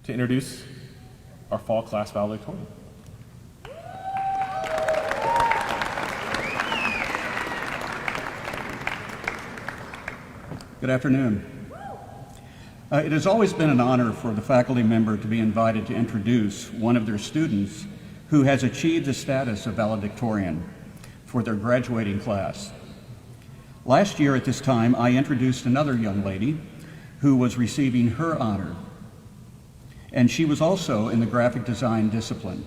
to introduce our fall class valedictorian. Good afternoon. It has always been an honor for the faculty member to be invited to introduce one of their students who has achieved the status of valedictorian for their graduating class. Last year at this time, I introduced another young lady who was receiving her honor, and she was also in the graphic design discipline.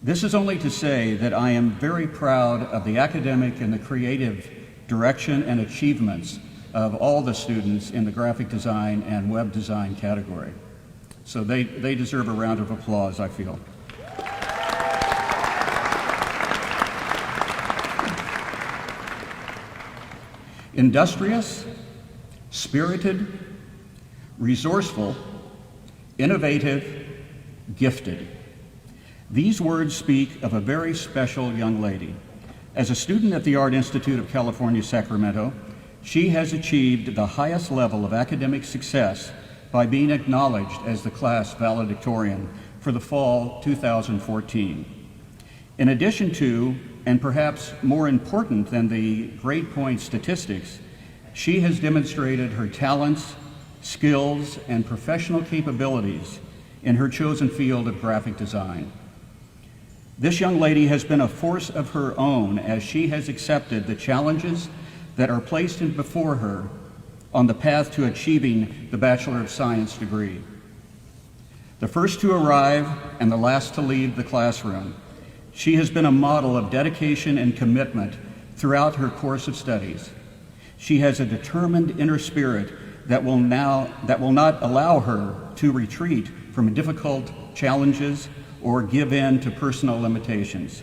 This is only to say that I am very proud of the academic and the creative direction and achievements of all the students in the graphic design and web design category. So they deserve a round of applause, I feel. Industrious, spirited, resourceful, innovative, gifted. These words speak of a very special young lady. As a student at the Art Institute of California-Sacramento, she has achieved the highest level of academic success by being acknowledged as the class valedictorian for the fall 2014. In addition to, and perhaps more important than the grade point statistics, she has demonstrated her talents, skills, and professional capabilities in her chosen field of graphic design. This young lady has been a force of her own as she has accepted the challenges that are placed before her on the path to achieving the Bachelor of Science degree. The first to arrive and the last to leave the classroom, she has been a model of dedication and commitment throughout her course of studies. She has a determined inner spirit that will not allow her to retreat from difficult challenges or give in to personal limitations.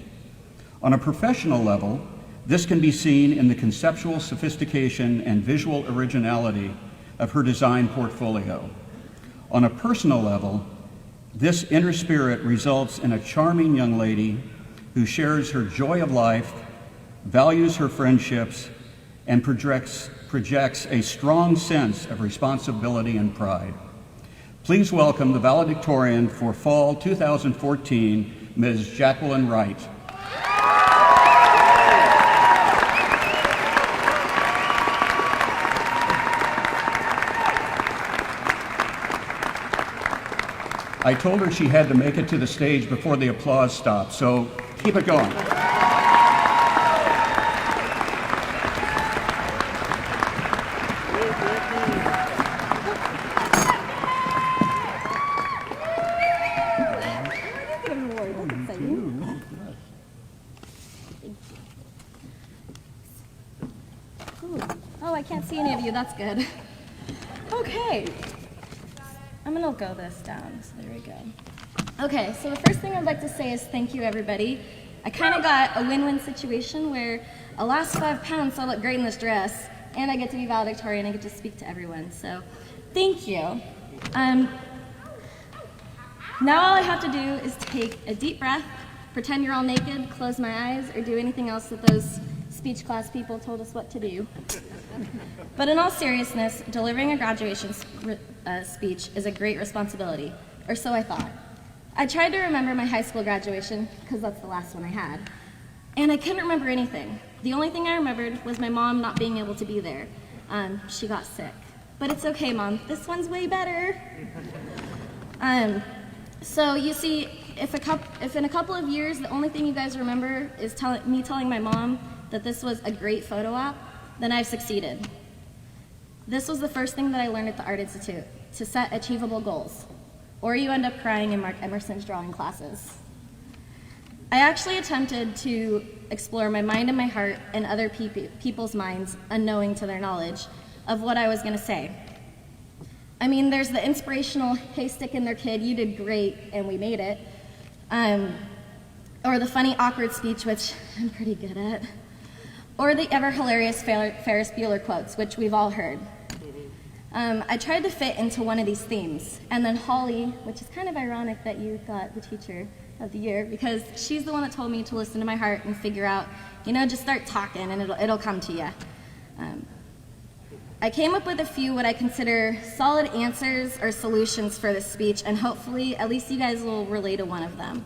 On a professional level, this can be seen in the conceptual sophistication and visual originality of her design portfolio. On a personal level, this inner spirit results in a charming young lady who shares her joy of life, values her friendships, and projects a strong sense of responsibility and pride. Please welcome the valedictorian for fall 2014, Ms. Jacquelyn Wright. I told her she had to make it to the stage before the applause stopped, so keep it going. Oh, I can't see any of you. That's good. Okay. I'm gonna go this down, so there we go. Okay, so the first thing I'd like to say is thank you, everybody. I kind of got a win-win situation where I lost 5 pounds, so I look great in this dress, and I get to be valedictorian, I get to speak to everyone, so thank you. Now all I have to do is take a deep breath, pretend you're all naked, close my eyes, or do anything else that those speech class people told us what to do. But in all seriousness, delivering a graduation speech is a great responsibility, or so I thought. I tried to remember my high school graduation, because that's the last one I had, and I couldn't remember anything. The only thing I remembered was my mom not being able to be there. She got sick. But it's okay, Mom, this one's way better. So you see, if in a couple of years the only thing you guys remember is me telling my mom that this was a great photo op, then I've succeeded. This was the first thing that I learned at the Art Institute, to set achievable goals, or you end up crying in Mark Emerson's drawing classes. I actually attempted to explore my mind and my heart and other people's minds, unknowing to their knowledge, of what I was gonna say. I mean, there's the inspirational, hey, stick in there, kid, you did great, and we made it. Or the funny, awkward speech, which I'm pretty good at. Or the ever-hilarious Ferris Bueller quotes, which we've all heard. I tried to fit into one of these themes, and then Holly, which is kind of ironic that you got the teacher of the year, because she's the one that told me to listen to my heart and figure out, just start talking and it'll come to you. I came up with a few what I consider solid answers or solutions for this speech, and hopefully at least you guys will relate to one of them.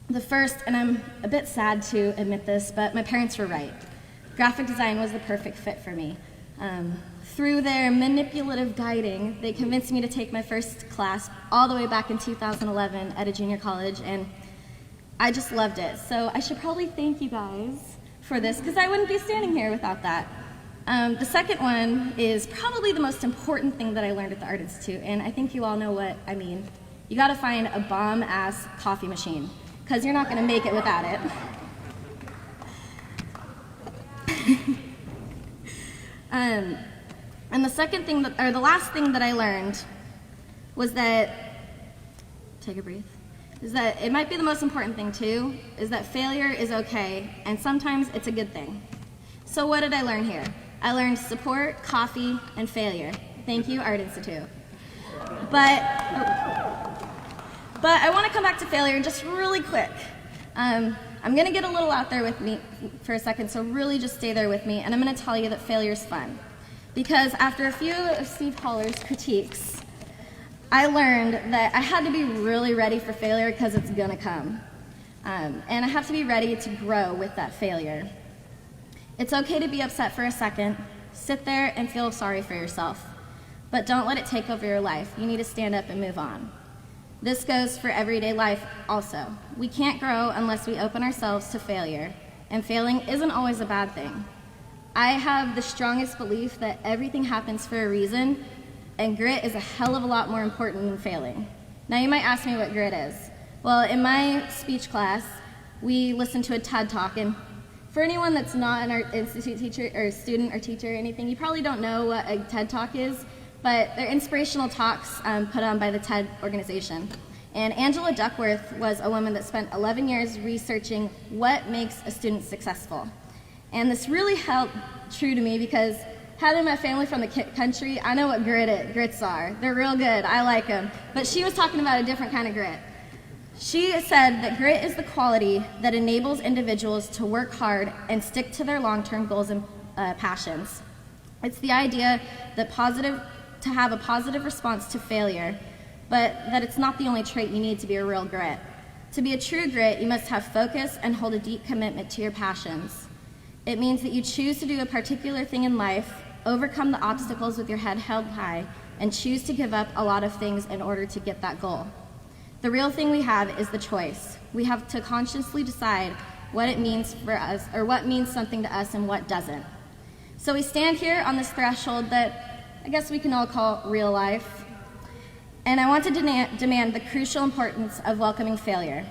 The first, and I'm a bit sad to admit this, but my parents were right. Graphic design was the perfect fit for me. Through their manipulative guiding, they convinced me to take my first class all the way back in 2011 at a junior college, and I just loved it. So I should probably thank you guys for this, because I wouldn't be standing here without that. The second one is probably the most important thing that I learned at the Art Institute, and I think you all know what I mean. You gotta find a bomb-ass coffee machine, because you're not gonna make it without it. And the second thing, or the last thing that I learned was that, take a breath, is that it might be the most important thing too, is that failure is okay, and sometimes it's a good thing. So what did I learn here? I learned support, coffee, and failure. Thank you, Art Institute. But I want to come back to failure just really quick. I'm going to get a little out there with me for a second, so really just stay there with me, and I'm going to tell you that failure is fun. Because after a few of Steve Holler's critiques, I learned that I had to be really ready for failure because it's going to come. And I have to be ready to grow with that failure. It's okay to be upset for a second, sit there and feel sorry for yourself, but don't let it take over your life. You need to stand up and move on. This goes for everyday life also. We can't grow unless we open ourselves to failure, and failing isn't always a bad thing. I have the strongest belief that everything happens for a reason, and grit is a hell of a lot more important than failing. Now you might ask me what grit is. Well, in my speech class, we listened to a TED Talk, and for anyone that's not an Art Institute teacher or student or teacher or anything, you probably don't know what a TED Talk is, but they're inspirational talks put on by the TED organization. And Angela Duckworth was a woman that spent 11 years researching what makes a student successful. And this really held true to me because having my family from the country, I know what grits are. They're real good, I like them. But she was talking about a different kind of grit. She said that grit is the quality that enables individuals to work hard and stick to their long-term goals and passions. It's the idea that to have a positive response to failure, but that it's not the only trait you need to be a real grit. To be a true grit, you must have focus and hold a deep commitment to your passions. It means that you choose to do a particular thing in life, overcome the obstacles with your head held high, and choose to give up a lot of things in order to get that goal. The real thing we have is the choice. We have to consciously decide what it means for us, or what means something to us and what doesn't. So we stand here on this threshold that I guess we can all call real life. And I want to demand the crucial importance of welcoming failure.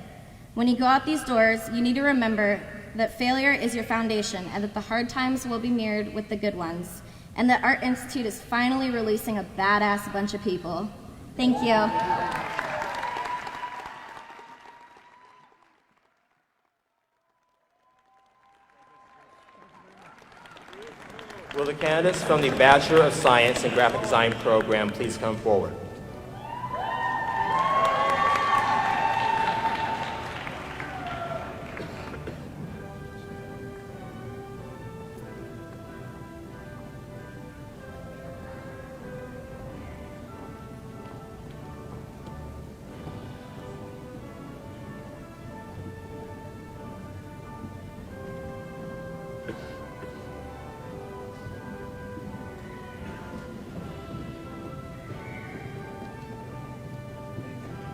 When you go out these doors, you need to remember that failure is your foundation and that the hard times will be mirrored with the good ones, and that Art Institute is finally releasing a badass bunch of people. Thank you. Will the candidates from the Bachelor of Science in Graphic Design program please come forward?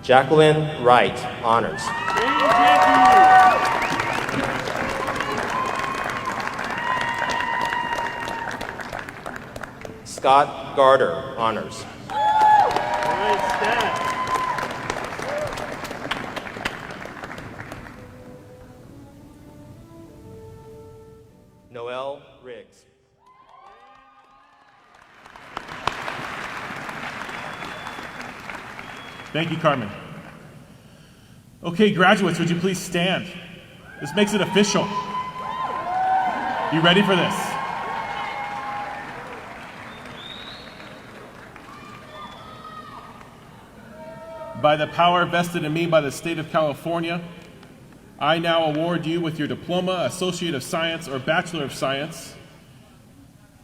Jacquelyn Wright, honors. Scott Garter, honors. Noel Riggs. Thank you, Carmen. Okay, graduates, would you please stand? This makes it official. You ready for this? By the power vested in me by the state of California, I now award you with your diploma, Associate of Science, or Bachelor of Science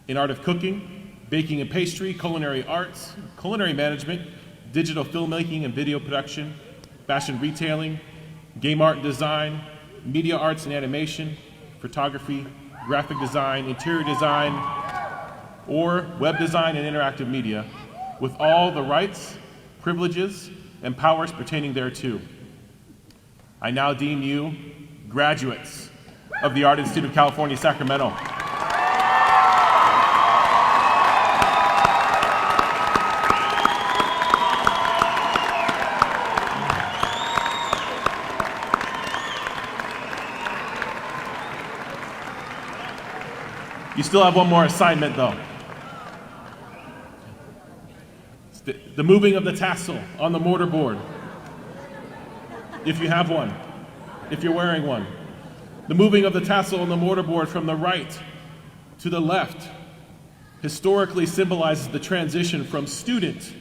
in art of cooking, baking and pastry, culinary arts, culinary management, digital filmmaking and video production, fashion retailing, game art and design, media arts and animation, photography, graphic design, interior design, or web design and interactive media, with all the rights, privileges, and powers pertaining thereto. I now deem you graduates of the Art Institute of California-Sacramento. You still have one more assignment, though. It's the moving of the tassel on the mortarboard, if you have one, if you're wearing one. The moving of the tassel on the mortarboard from the right to the left historically symbolizes the transition from student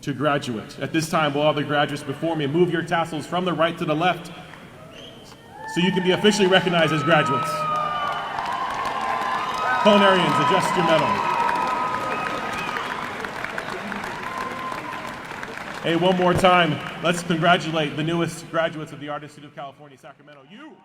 to graduate. At this time, will all the graduates before me move your tassels from the right to the left so you can be officially recognized as graduates. Culinarians, adjust your medal. Hey, one more time, let's congratulate the newest graduates of the Art Institute of California-Sacramento. You!